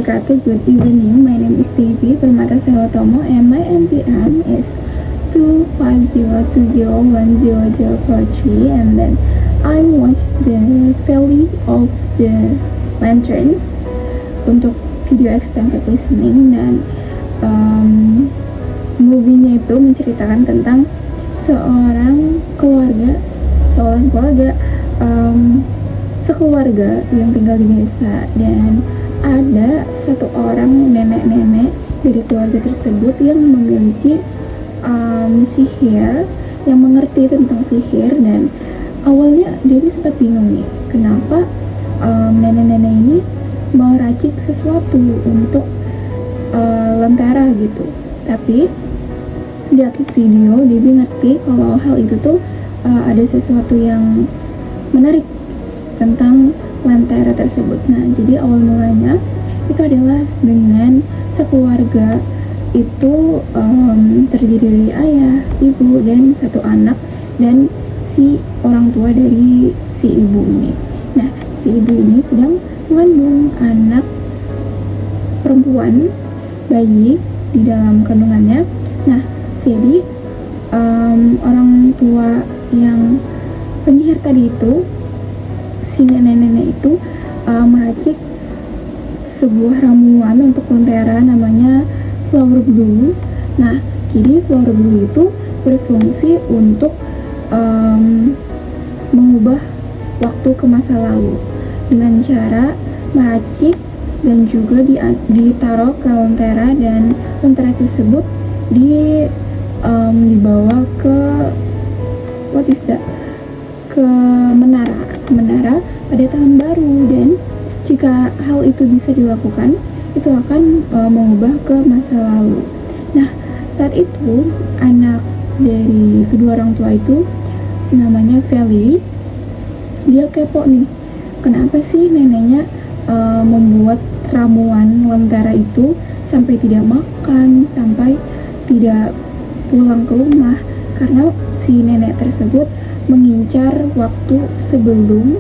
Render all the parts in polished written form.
wabarakatuh. Good evening, my name is Devi Permata Serotomo and my NPM is 25020100043, and then I watched the Valley of the Lanterns untuk video extensive listening, dan movie-nya itu menceritakan tentang sekeluarga yang tinggal di desa, dan ada satu orang nenek-nenek dari keluarga tersebut yang memiliki sihir, yang mengerti tentang sihir. Dan awalnya Dewi sempat bingung nih, kenapa nenek-nenek ini meracik sesuatu untuk lentera gitu. Tapi di akhir video Dewi ngerti kalau hal itu tuh ada sesuatu yang menarik tentang lentera tersebut. Nah, jadi awal mulanya itu adalah dengan sekeluarga itu terdiri dari ayah, ibu, dan satu anak, dan si orang tua dari si ibu ini. Nah, si ibu ini sedang mengandung anak perempuan, bayi di dalam kandungannya. Nah, jadi orang tua yang penyihir tadi itu, si nenek-nenek itu meracik sebuah ramuan untuk lentera namanya Flower Blue. Nah, jadi Flower Blue itu berfungsi untuk mengubah waktu ke masa lalu dengan cara meracik dan juga ditaruh ke lentera, dan lentera tersebut dibawa ke ke menara pada tahun baru. Dan jika hal itu bisa dilakukan, itu akan mengubah ke masa lalu. Nah, saat itu anak dari kedua orang tua itu namanya Feli, dia kepo nih, kenapa sih neneknya membuat ramuan lentera itu sampai tidak makan, sampai tidak pulang ke rumah, karena si nenek tersebut mengincar waktu sebelum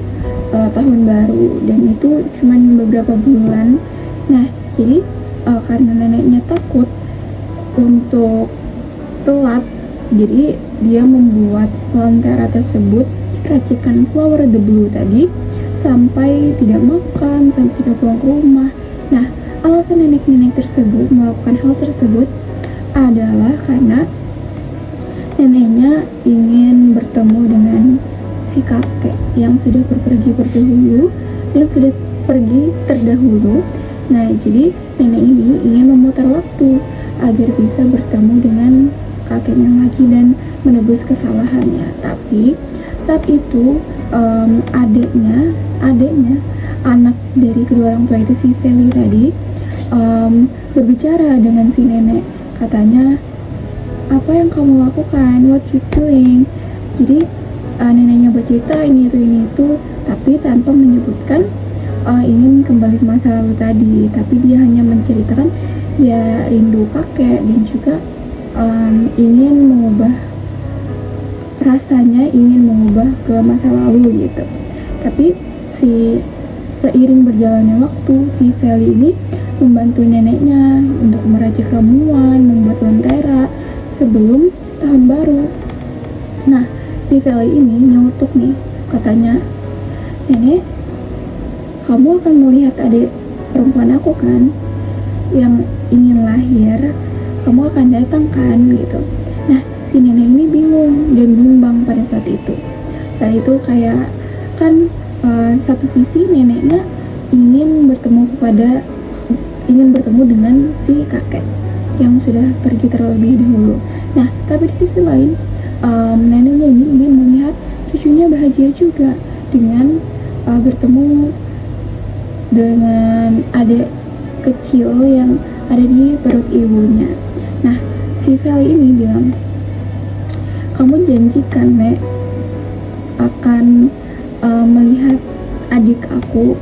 tahun baru, dan itu cuma beberapa bulan. Nah, jadi karena neneknya takut untuk telat, jadi dia membuat lentera tersebut, racikan Flower the Blue tadi, sampai tidak makan, sampai tidak pulang ke rumah. Nah, alasan nenek-nenek tersebut melakukan hal tersebut adalah karena neneknya ingin bertemu dengan si kakek yang sudah pergi terdahulu. Nah, jadi nenek ini ingin memutar waktu agar bisa bertemu dengan kakeknya lagi dan menebus kesalahannya. Tapi saat itu adiknya anak dari kedua orang tua itu, si Feli tadi, berbicara dengan si nenek. Katanya, apa yang kamu lakukan, what you doing? Jadi neneknya bercerita ini itu, tapi tanpa menyebutkan ingin kembali ke masa lalu tadi. Tapi dia hanya menceritakan dia rindu kakek, dan juga ingin mengubah ke masa lalu gitu. Tapi seiring berjalannya waktu, si Feli ini membantu neneknya untuk meracik ramuan, membuat lentera sebelum tahun baru. Nah, si Feli ini nyeletuk nih, katanya, nenek, kamu akan melihat adik perempuan aku kan, yang ingin lahir, kamu akan datang kan, gitu. Nah, si nenek ini bingung dan bimbang pada saat itu. Saat itu kayak kan satu sisi neneknya ingin bertemu dengan si kakek yang sudah pergi terlebih dahulu. Nah, tapi di sisi lain neneknya ini ingin melihat cucunya bahagia juga dengan bertemu dengan adik kecil yang ada di perut ibunya. Nah, si Feli ini bilang, kamu janjikan, Nek, akan melihat adik aku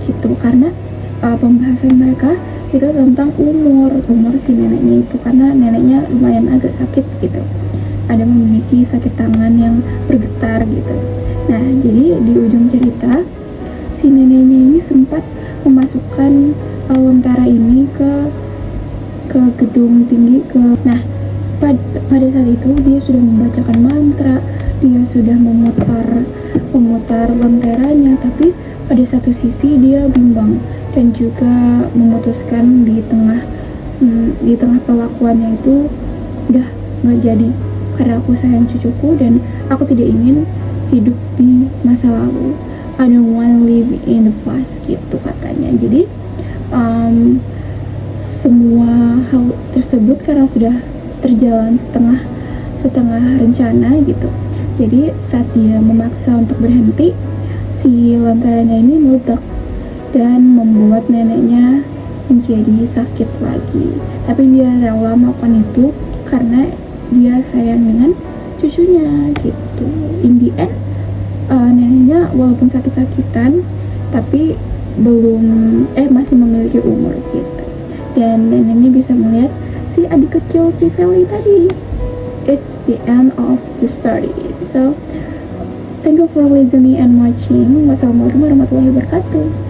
gitu, karena pembahasan mereka itu tentang umur si neneknya itu, karena neneknya lumayan agak sakit gitu, ada memiliki sakit tangan yang bergetar gitu. Nah, jadi di ujung cerita si neneknya ini sempat memasukkan Lentera ini ke gedung tinggi nah pada saat itu dia sudah membacakan mantra, dia sudah memutar lenteranya, tapi pada satu sisi dia bimbang dan juga memutuskan di tengah perlakuannya itu udah nggak jadi, karena aku sayang cucuku dan aku tidak ingin hidup di masa lalu. I don't want to live in the past gitu katanya. Jadi semua hal tersebut karena sudah terjalan setengah rencana gitu. Jadi saat dia memaksa untuk berhenti, si lenteranya ini meledak dan membuat neneknya menjadi sakit lagi. Tapi dia rela melakukan itu karena dia sayang dengan cucunya gitu. In the end, neneknya walaupun sakit-sakitan tapi masih memiliki umur gitu, dan neneknya bisa melihat si adik kecil si Feli tadi. It's the end of the story. So thank you for listening and watching. Wassalamualaikum warahmatullahi wabarakatuh.